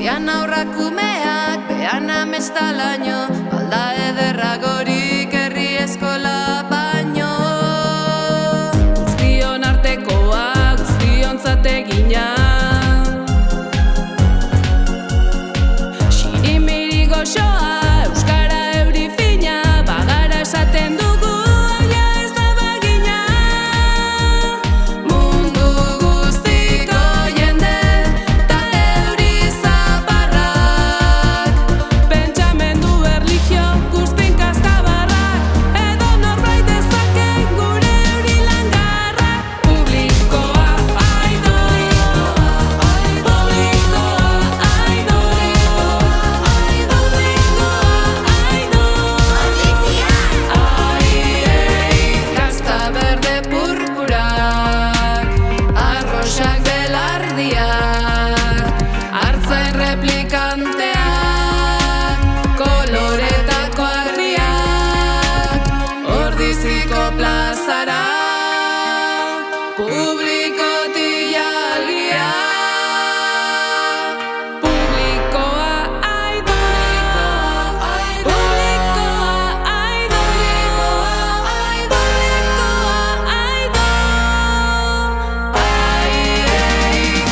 Bean aurrakumeak, bean amestalaino, alda ederra gorik herri eskola baino. Guztion artekoa, guztiontzat egina, sirimiri goxoa, euskara euri fina, bagara esaten dugu, oia ez da bagina. Mundu guztiko jende, ta euri zaparrak, pentsamendu erlijio guztin kaskabarrak, edo norbait dezake gure euri langarra. Publikoa, aidoi, publikoa, aidoi, Gazta berde purpurak, arrosak belardiak, artzain replikanteak, koloretako ardiak, Ordiziko plazara, publikotik jalgiak. Publikoa, aidoi, publikoa, aidoi,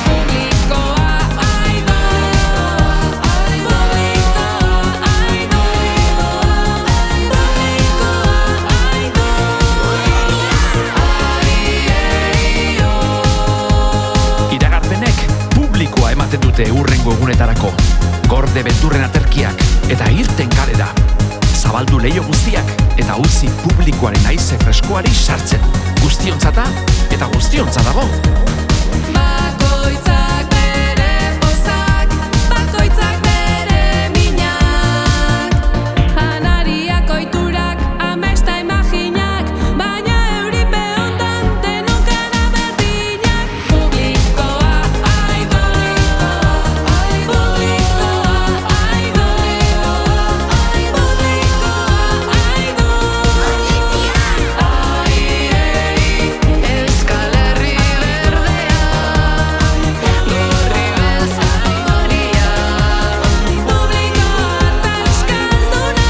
publikoa, aidoi, publikoa, Iragarpenek publikoa ematen dute hurrengo egunetarako. Gorde beldurren aterkiak eta irten kalera. Zabaldu leiho guztiak eta utzi publikoaren haize freskoari sartzen. Guztiontzata eta guztiontza dago. Bakoitzak bere pozak, bakoitzak bere minak, janariak oiturak, amesta imaginak, baina euripe hontan denok gara berdinak. Publikoa, aidoi, publikoa, aidoi, publikoa, Euskal Herri berdean, gorri beltzak horiak, publikoa eta euskalduna,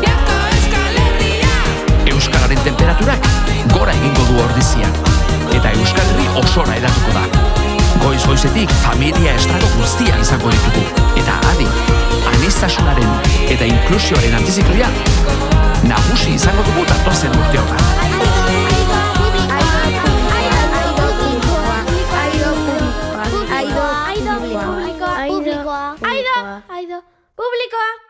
biako Euskal Herria. Euskararen temperaturak gora egingo du ordizian. Eta Euskal Herri osora edatuko da. Goiz-goizetik familia estrago guztia izango ditugu. Eta adi, aniztasunaren eta inklusioaren antizikloia nagusi izango dugu datozen urte honetan. Publikoa.